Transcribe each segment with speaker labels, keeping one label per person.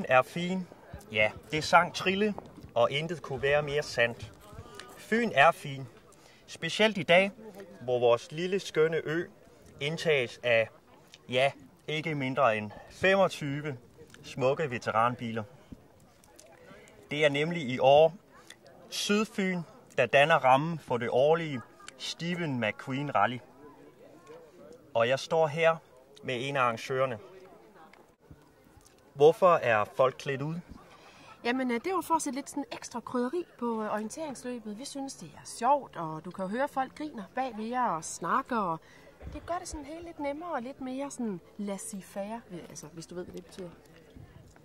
Speaker 1: Fyn er fin. Ja, det sang Trille, og intet kunne være mere sandt. Fyn er fin. Specielt i dag, hvor vores lille skønne ø indtages af, ja, ikke mindre end 25 smukke veteranbiler. Det er nemlig i år Sydfyn, der danner rammen for det årlige Stephen McQueen Rally. Og jeg står her med en af arrangørerne. Hvorfor er folk klædt ud?
Speaker 2: Jamen, det var for at sætte lidt sådan ekstra krydderi på orienteringsløbet. Vi synes, det er sjovt, og du kan jo høre, folk griner bag ved jer og snakker. Og det gør det sådan helt lidt nemmere og lidt mere sådan laissez-faire, altså, hvis du ved, hvad det betyder.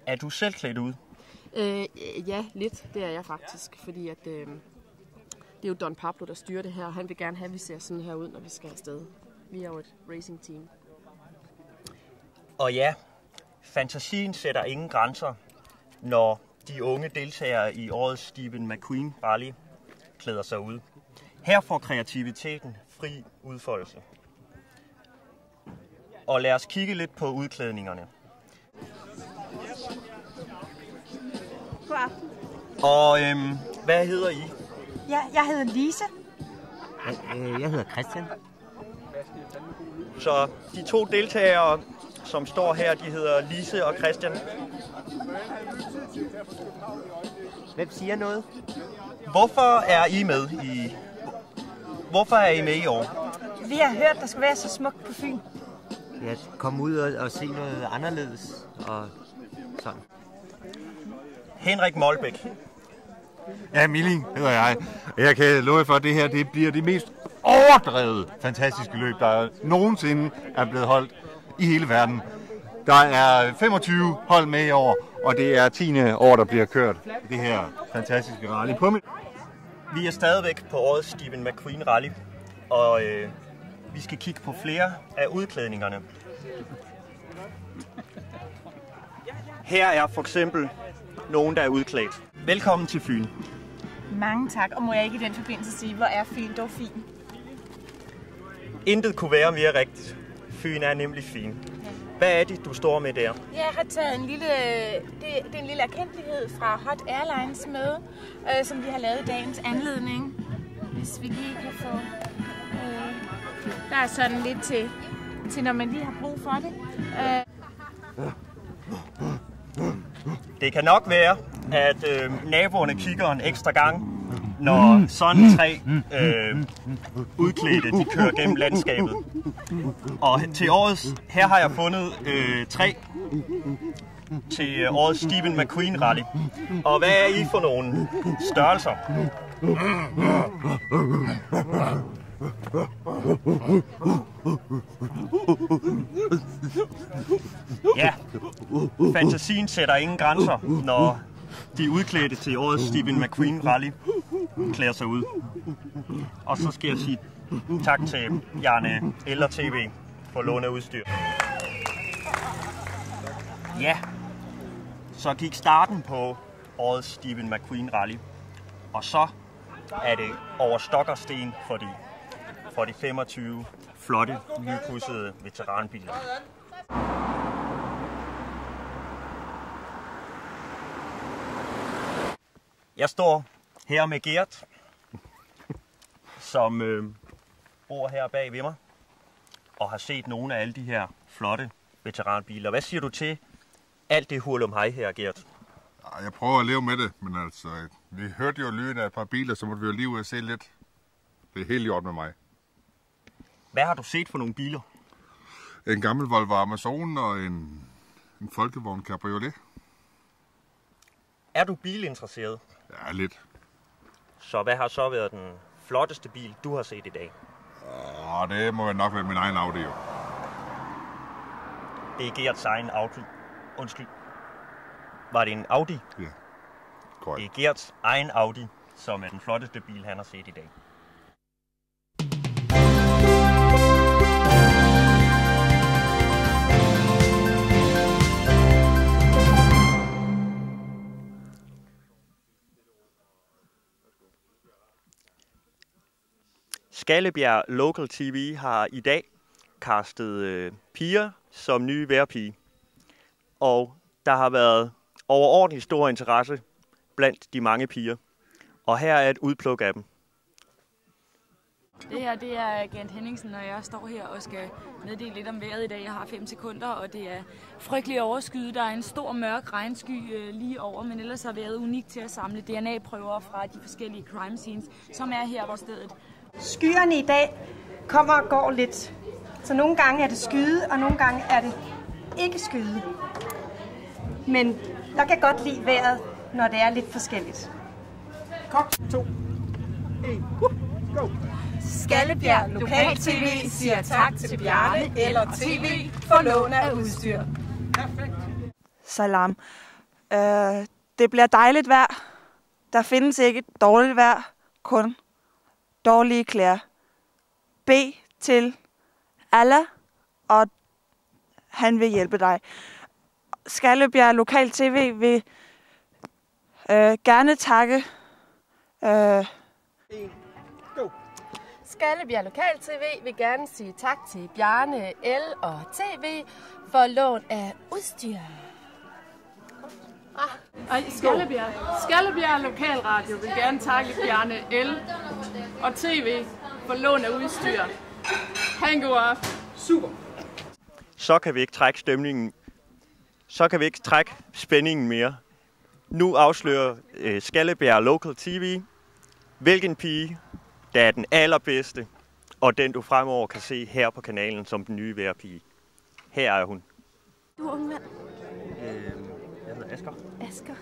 Speaker 1: Er du selv klædt ud?
Speaker 2: Ja, lidt. Det er jeg faktisk, fordi at, det er jo Don Pablo, der styrer det her, og han vil gerne have, at vi ser sådan her ud, når vi skal afsted. Vi er jo et racing team.
Speaker 1: Og ja, fantasien sætter ingen grænser, når de unge deltagere i årets Stephen McQueen Rally klæder sig ud. Her får kreativiteten fri udfoldelse. Og lad os kigge lidt på udklædningerne.
Speaker 3: God aften.
Speaker 1: Og hvad hedder I?
Speaker 3: Ja, jeg hedder Lise.
Speaker 4: Jeg hedder Christian.
Speaker 1: Så de to deltagere, som står her, de hedder Lise og Christian.
Speaker 4: Hvem siger noget?
Speaker 1: Hvorfor er I med i år?
Speaker 3: Vi har hørt, der skal være så smukt på Fyn.
Speaker 4: Jeg kom ud og se noget anderledes og sådan.
Speaker 1: Henrik Molbæk.
Speaker 5: Ja, Milling hedder jeg. Jeg kan love for, at det her det bliver det mest overdrevet fantastiske løb, der nogensinde er blevet holdt i hele verden. Der er 25 hold med i år, og det er 10. år, der bliver kørt det her fantastiske rally på mig.
Speaker 1: Vi er stadigvæk på årets Stephen McQueen Rally, og vi skal kigge på flere af udklædningerne. Her er for eksempel nogen, der er udklædt. Velkommen til Fyn.
Speaker 3: Mange tak, og må jeg ikke i den forbindelse sige, hvor er Fyn dog fin?
Speaker 1: Intet kunne være mere rigtigt. Fyn er nemlig fin. Hvad er det, du står med der?
Speaker 6: Jeg har taget en lille, det er en lille erkendelighed fra Hot Airlines med, som vi har lavet i dagens anledning. Hvis vi lige kan få... der er sådan lidt til når man lige har brug for det.
Speaker 1: Det kan nok være, at naboerne kigger en ekstra gang, når sådan tre udklædte de kører gennem landskabet. Og til årets, her har jeg fundet tre til årets Stephen McQueen Rally. Og hvad er I for nogle størrelser? Ja, fantasien sætter ingen grænser, når de udklædte til årets Stephen McQueen Rally klæder sig ud. Og så skal jeg sige tak til Bjarne Eller TV for låne af udstyr. Ja, så gik starten på årets Stephen McQueen Rally. Og så er det over stok og sten for de 25 flotte, nypudsede veteranbiler. Jeg står her med Gert, som bor her bag ved mig, og har set nogle af alle de her flotte veteranbiler. Hvad siger du til alt det hurlumhej her, Gert?
Speaker 5: Jeg prøver at leve med det, men altså, vi hørte jo lyden af et par biler, så måtte vi jo lige ud og se lidt. Det er helt i orden med mig.
Speaker 1: Hvad har du set for nogle biler?
Speaker 5: En gammel Volvo Amazon og en folkevogn cabriolet.
Speaker 1: Er du bilinteresseret?
Speaker 5: Ja, lidt.
Speaker 1: Så hvad har så været den flotteste bil, du har set i dag?
Speaker 5: Det må nok være min egen Audi, jo.
Speaker 1: Det er Gerts egen Audi. Undskyld. Var det en Audi?
Speaker 5: Ja, korrekt.
Speaker 1: Det er Gerts egen Audi, som er den flotteste bil, han har set i dag. Skallebjerg Local TV har i dag castet Pia som nye vejrpige. Og der har været overordentlig stor interesse blandt de mange piger. Og her er et udpluk af dem.
Speaker 7: Det her, det er Gent Henningsen, og jeg står her og skal meddele lidt om vejret i dag. Jeg har 5 sekunder, og det er frygtelig overskyet. Der er en stor mørk regnsky lige over, men ellers har været unikt til at samle DNA-prøver fra de forskellige crime scenes, som er her på stedet.
Speaker 8: Skyerne i dag kommer og går lidt. Så nogle gange er det skyde, og nogle gange er det ikke skyde. Men jeg kan godt lide vejret, når det er lidt forskelligt.
Speaker 9: Kok, 2, 1, go!
Speaker 10: Skallebjerg Lokal TV siger tak til Bjarne eller TV for lån af udstyr.
Speaker 9: Perfekt.
Speaker 11: Salam. Det bliver dejligt vejr. Der findes ikke dårligt vejr, kun dårlige klæder. Bed til Allah, og han vil hjælpe dig. Skallebjerg Lokal TV vil gerne takke
Speaker 2: Skallebjerg Lokal TV vil gerne sige tak til Bjarne L og TV for lån af udstyr.
Speaker 12: Skallebjerg Lokal Radio vil gerne takke Bjarne L og TV for lån af udstyr. Ha' en god aften.
Speaker 9: Super.
Speaker 1: Så kan vi ikke trække stemningen. Så kan vi ikke trække spændingen mere. Nu afslører Skallebjerg Local TV, hvilken pige, der er den allerbedste, og den du fremover kan se her på kanalen som den nye vejrpige. Her er hun.
Speaker 2: Du er ung mand.
Speaker 1: Jeg hedder Asger.
Speaker 2: Asger.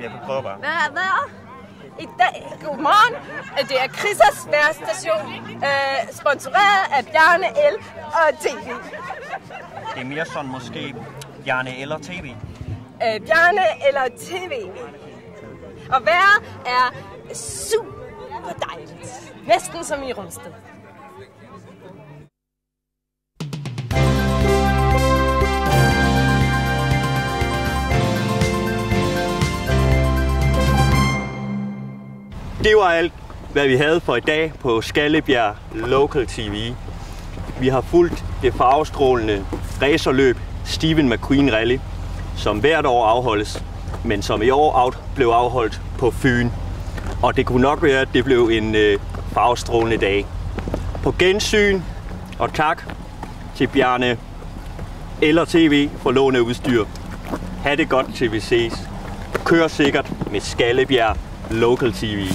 Speaker 1: Jeg kan prøve bare.
Speaker 10: Hvad? I dag, godmorgen. Det er Chrisers værstation, sponsoreret af Bjarne L og TV.
Speaker 1: Det er mere sådan måske Bjarne eller TV.
Speaker 10: Bjarne eller TV. Og vejret er super dejligt. Næsten som i Rungsted.
Speaker 1: Det var alt, hvad vi havde for i dag på Skallebjerg Local TV. Vi har fulgt det farvestrålende racerløb Stephen McQueen Rally, som hvert år afholdes, men som i år blev afholdt på Fyn. Og det kunne nok være, at det blev en farvestrålende dag. På gensyn, og tak til Bjarne eller TV for lån af udstyr. Ha' det godt til vi ses. Kør sikkert med Skallebjerg Local TV.